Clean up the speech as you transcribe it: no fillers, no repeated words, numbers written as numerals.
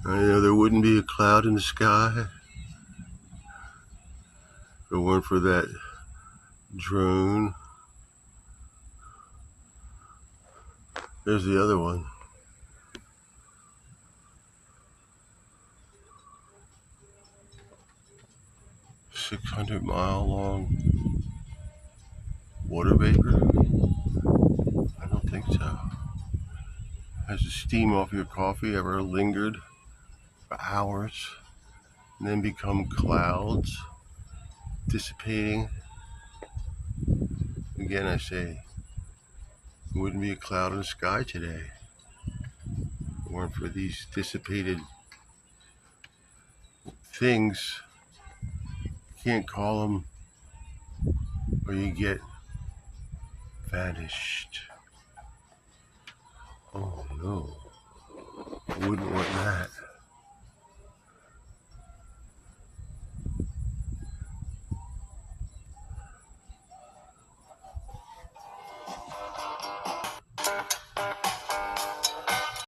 I know there wouldn't be a cloud in the sky if it weren't for that drone. There's the other one. 600-mile-long water vapor? I don't think so. Has the steam off your coffee ever lingered for hours and then become clouds dissipating? Again, I say, there wouldn't be a cloud in the sky today if it weren't for these dissipated things. You can't call them, or you get vanished. Oh no, I wouldn't want that.